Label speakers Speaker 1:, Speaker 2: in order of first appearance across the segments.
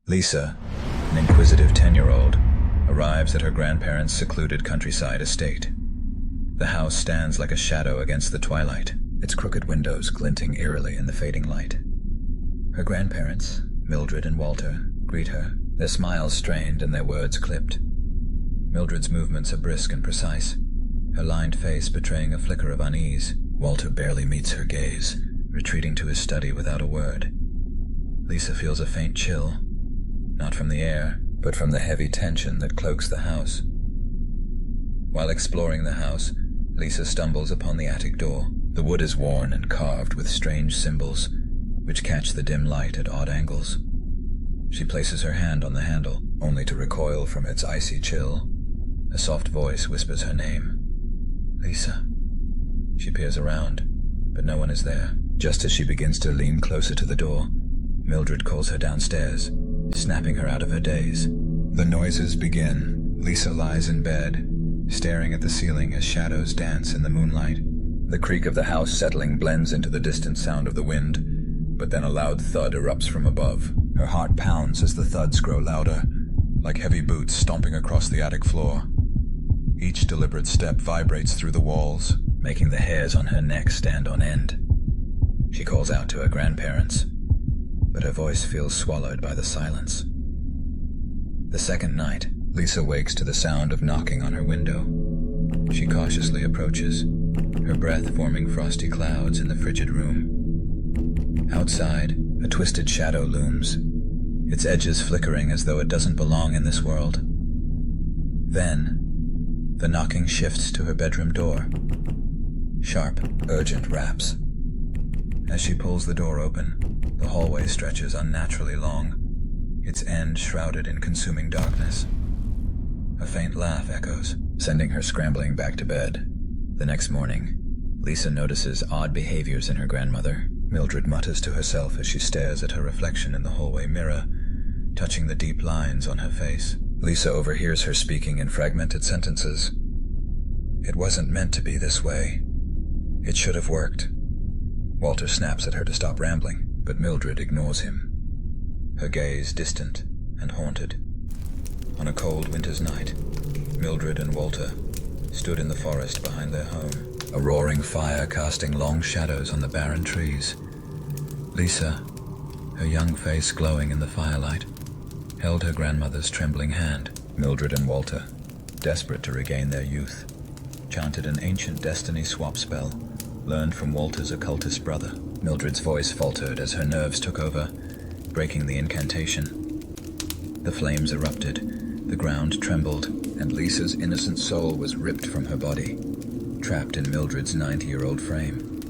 Speaker 1: Lisa, an inquisitive 10-year-old, arrives at her grandparents' secluded countryside estate. The house stands like a shadow against the twilight, its crooked windows glinting eerily in the fading light. Her grandparents, Mildred and Walter, greet her, their smiles strained and their words clipped. Mildred's movements are brisk and precise, her lined face betraying a flicker of unease. Walter barely meets her gaze, retreating to his study without a word. Lisa feels a faint chill, not from the air, but from the heavy tension that cloaks the house. While exploring the house, Lisa stumbles upon the attic door. The wood is worn and carved with strange symbols, which catch the dim light at odd angles. She places her hand on the handle, only to recoil from its icy chill. A soft voice whispers her name. Lisa. She peers around, but no one is there. Just as she begins to lean closer to the door, Mildred calls her downstairs, snapping her out of her daze. The noises begin. Lisa lies in bed, staring at the ceiling as shadows dance in the moonlight. The creak of the house settling blends into the distant sound of the wind, but then a loud thud erupts from above. Her heart pounds as the thuds grow louder, like heavy boots stomping across the attic floor. Each deliberate step vibrates through the walls, making the hairs on her neck stand on end. She calls out to her grandparents, but her voice feels swallowed by the silence. The second night, Lisa wakes to the sound of knocking on her window. She cautiously approaches, her breath forming frosty clouds in the frigid room. Outside, a twisted shadow looms, its edges flickering as though it doesn't belong in this world. Then, the knocking shifts to her bedroom door. Sharp, urgent raps. As she pulls the door open, the hallway stretches unnaturally long, its end shrouded in consuming darkness. A faint laugh echoes, sending her scrambling back to bed. The next morning, Lisa notices odd behaviors in her grandmother. Mildred mutters to herself as she stares at her reflection in the hallway mirror, touching the deep lines on her face. Lisa overhears her speaking in fragmented sentences. It wasn't meant to be this way. It should have worked. Walter snaps at her to stop rambling, but Mildred ignores him, her gaze distant and haunted. On a cold winter's night, Mildred and Walter stood in the forest behind their home, a roaring fire casting long shadows on the barren trees. Lisa, her young face glowing in the firelight, held her grandmother's trembling hand. Mildred and Walter, desperate to regain their youth, chanted an ancient destiny swap spell, learned from Walter's occultist brother. Mildred's voice faltered as her nerves took over, breaking the incantation. The flames erupted, the ground trembled, and Lisa's innocent soul was ripped from her body, trapped in Mildred's 90-year-old frame.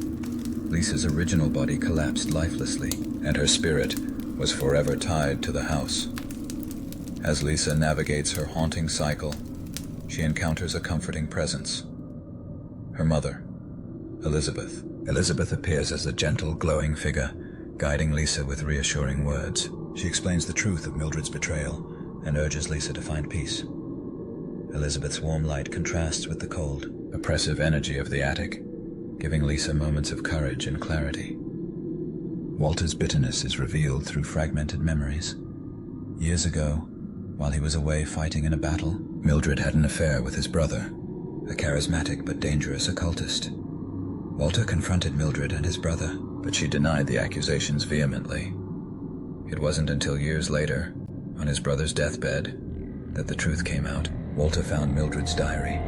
Speaker 1: Lisa's original body collapsed lifelessly, and her spirit was forever tied to the house. As Lisa navigates her haunting cycle, she encounters a comforting presence. Her mother, Elizabeth. Elizabeth appears as a gentle, glowing figure, guiding Lisa with reassuring words. She explains the truth of Mildred's betrayal and urges Lisa to find peace. Elizabeth's warm light contrasts with the cold, oppressive energy of the attic, giving Lisa moments of courage and clarity. Walter's bitterness is revealed through fragmented memories. Years ago, while he was away fighting in a battle, Mildred had an affair with his brother, a charismatic but dangerous occultist. Walter confronted Mildred and his brother, but she denied the accusations vehemently. It wasn't until years later, on his brother's deathbed, that the truth came out. Walter found Mildred's diary,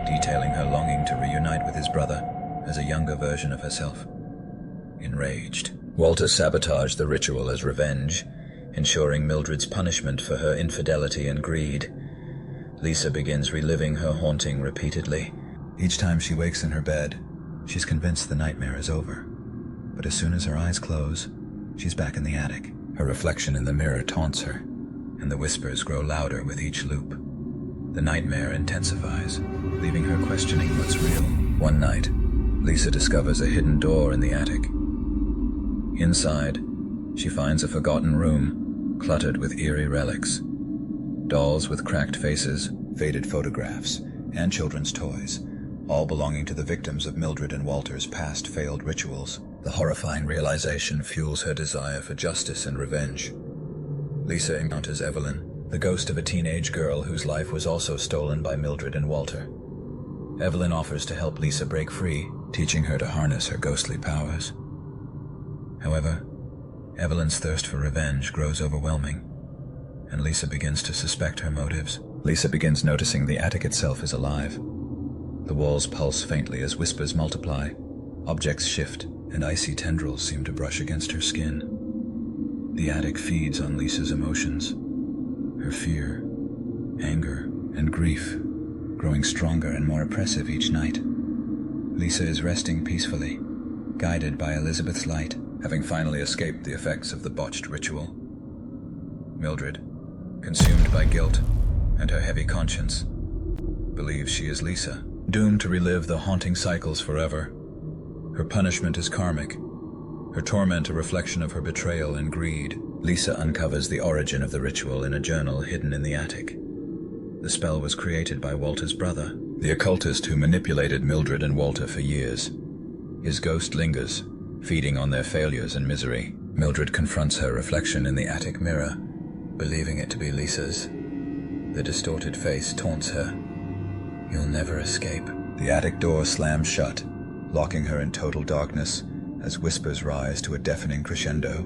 Speaker 1: detailing her longing to reunite with his brother as a younger version of herself. Enraged, Walter sabotaged the ritual as revenge, ensuring Mildred's punishment for her infidelity and greed. Lisa begins reliving her haunting repeatedly. Each time she wakes in her bed, she's convinced the nightmare is over. But as soon as her eyes close, she's back in the attic. Her reflection in the mirror taunts her, and the whispers grow louder with each loop. The nightmare intensifies, leaving her questioning what's real. One night, Lisa discovers a hidden door in the attic. Inside, she finds a forgotten room, cluttered with eerie relics. Dolls with cracked faces, faded photographs, and children's toys, all belonging to the victims of Mildred and Walter's past failed rituals. The horrifying realization fuels her desire for justice and revenge. Lisa encounters Evelyn, the ghost of a teenage girl whose life was also stolen by Mildred and Walter. Evelyn offers to help Lisa break free, teaching her to harness her ghostly powers. However, Evelyn's thirst for revenge grows overwhelming, and Lisa begins to suspect her motives. Lisa begins noticing the attic itself is alive. The walls pulse faintly as whispers multiply, objects shift, and icy tendrils seem to brush against her skin. The attic feeds on Lisa's emotions, her fear, anger, and grief, growing stronger and more oppressive each night. Lisa is resting peacefully, guided by Elizabeth's light, having finally escaped the effects of the botched ritual. Mildred, consumed by guilt and her heavy conscience, believes she is Lisa, doomed to relive the haunting cycles forever. Her punishment is karmic, her torment a reflection of her betrayal and greed. Lisa uncovers the origin of the ritual in a journal hidden in the attic. The spell was created by Walter's brother, the occultist who manipulated Mildred and Walter for years. His ghost lingers, feeding on their failures and misery. Mildred confronts her reflection in the attic mirror, believing it to be Lisa's. The distorted face taunts her. "You'll never escape." The attic door slams shut, locking her in total darkness as whispers rise to a deafening crescendo.